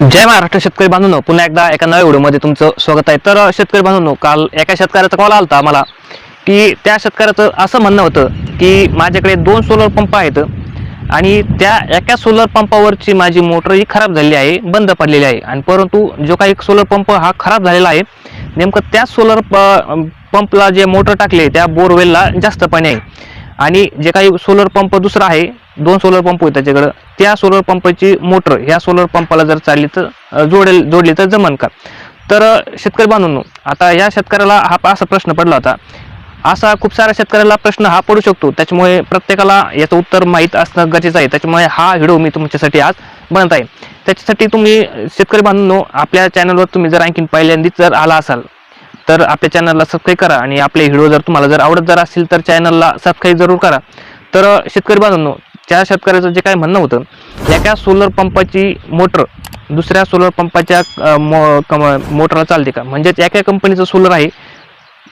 जय महाराष्ट्र शेतकरी बांधवांनो, पुन्हा एकदा एका नव्या व्हिडिओमध्ये तुमचं स्वागत आहे। तर शेतकरी बांधवांनो, काल एका शेतकऱ्याचा कॉल आलता मला की त्या शेतकऱ्याचं असं म्हणणं होतं की माझ्याकडे 2 सोलर पंप आहेत आणि त्या एका सोलर पंपावरची माझी मोटर ही खराब झालेली आहे, बंद पडलेली आहे। आणि परंतु जो काही सोलर पंप हा खराब झालेला आहे, नेमकं त्या सोलर पंपला जे मोटर टाकले त्या बोरवेलला जास्त पाणी आहे आणि जे काही सोलर पंप दुसरा आहे, 2 सोलर पंप आहेत त्याच्याकडे, त्या सोलर पंपाची मोटर ह्या सोलर पंपाला जर चालली तर जोडली तर जमन का? तर शेतकरी बांधवांनो, आता या शेतकऱ्याला हा असा प्रश्न पडला होता। असा खूप साऱ्या शेतकऱ्याला प्रश्न हा पडू शकतो, त्याच्यामुळे प्रत्येकाला याचं उत्तर माहीत असणं गरजेचं आहे। त्याच्यामुळे हा व्हिडिओ मी तुमच्यासाठी आज बनवत आहे। त्याच्यासाठी तुम्ही शेतकरी बांधवांनो, आपल्या चॅनलवर तुम्ही जर आणखीन पहिल्यांदाच जर आला असाल तर आपल्या चॅनलला सबस्क्राईब करा आणि आपले व्हिडिओ जर तुम्हाला जर आवडत जर असेल तर चॅनलला सबस्क्राईब जरूर करा। तर शेतकरी बांधवांनो, त्या शेतकऱ्याचं जे काय म्हणणं होतं, एका सोलर पंपाची मोटर दुसऱ्या सोलर पंपाच्या मोटरला चालते का? म्हणजे एका कंपनीचं सोलर आहे,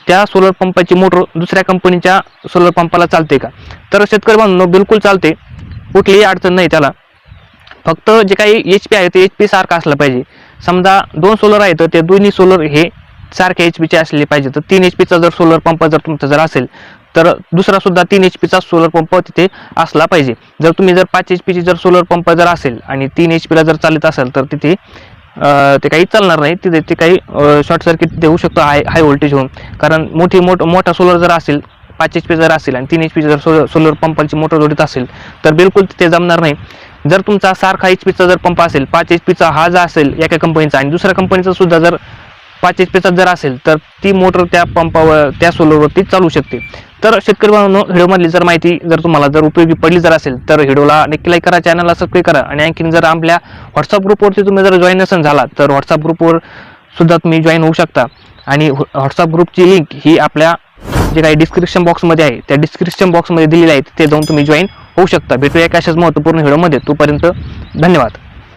त्या सोलर पंपाची मोटर दुसऱ्या कंपनीच्या सोलर पंपाला चालते का? तर शेतकरी बांधवांनो, बिलकुल चालते, कुठलीही अडचण नाही त्याला। फक्त जे काही HP आहे ते HP सारखं असलं पाहिजे। समजा 2 सोलर आहेत तर ते दोन्ही सोलर हे सारख्या HPचे असले पाहिजे। तर 3 HPचा जर सोलर पंप जर तुमचा जर असेल तर दुसरा सुद्धा 3 HPचा सोलर पंप तिथे असला पाहिजे। जर तुम्ही जर 5 HPची जर सोलर पंप जर असेल आणि 3 HPला जर चालत असेल तर तिथे ते काही चालणार नाही, तिथे ते काही शॉर्ट सर्किट देऊ शकतो हाय व्होल्टेज होऊन। कारण मोठा सोलर जर असेल, 5 HP जर असेल आणि 3 HPची जर सोलर पंपाची मोटर जोडीत असेल तर बिलकुल तिथे जमणार नाही। जर तुमचा सारखा HPचा जर पंप असेल, 5 HPचा हा जर असेल एका कंपनीचा आणि दुसऱ्या कंपनीचा सुद्धा जर 5 HPचा जर असेल तर ती मोटर त्या पंपावर त्या सोलरवरती चालू शकते। तर शेतकरी बांधवांनो, व्हिडिओमधली जर माहिती जर तुम्हाला जर उपयोगी पडली जर असेल तर व्हिडिओला नक्की लाईक करा, चॅनलला सबस्क्राईब करा आणि आणखीन जर आपल्या व्हॉट्सअप ग्रुपवरती तुम्ही जर जॉईन नसेल झाला तर व्हॉट्सअप ग्रुपवर सुद्धा तुम्ही जॉईन होऊ शकता। आणि व्हॉट्सअप ग्रुपची लिंक ही आपल्या जे काही डिस्क्रिप्शन बॉक्समध्ये आहे त्या डिस्क्रिप्शन बॉक्समध्ये दिलेली आहे, तिथे जाऊन तुम्ही जॉईन होऊ शकता। भेटूया एका अशाच महत्त्वपूर्ण व्हिडिओमध्ये, तोपर्यंत धन्यवाद।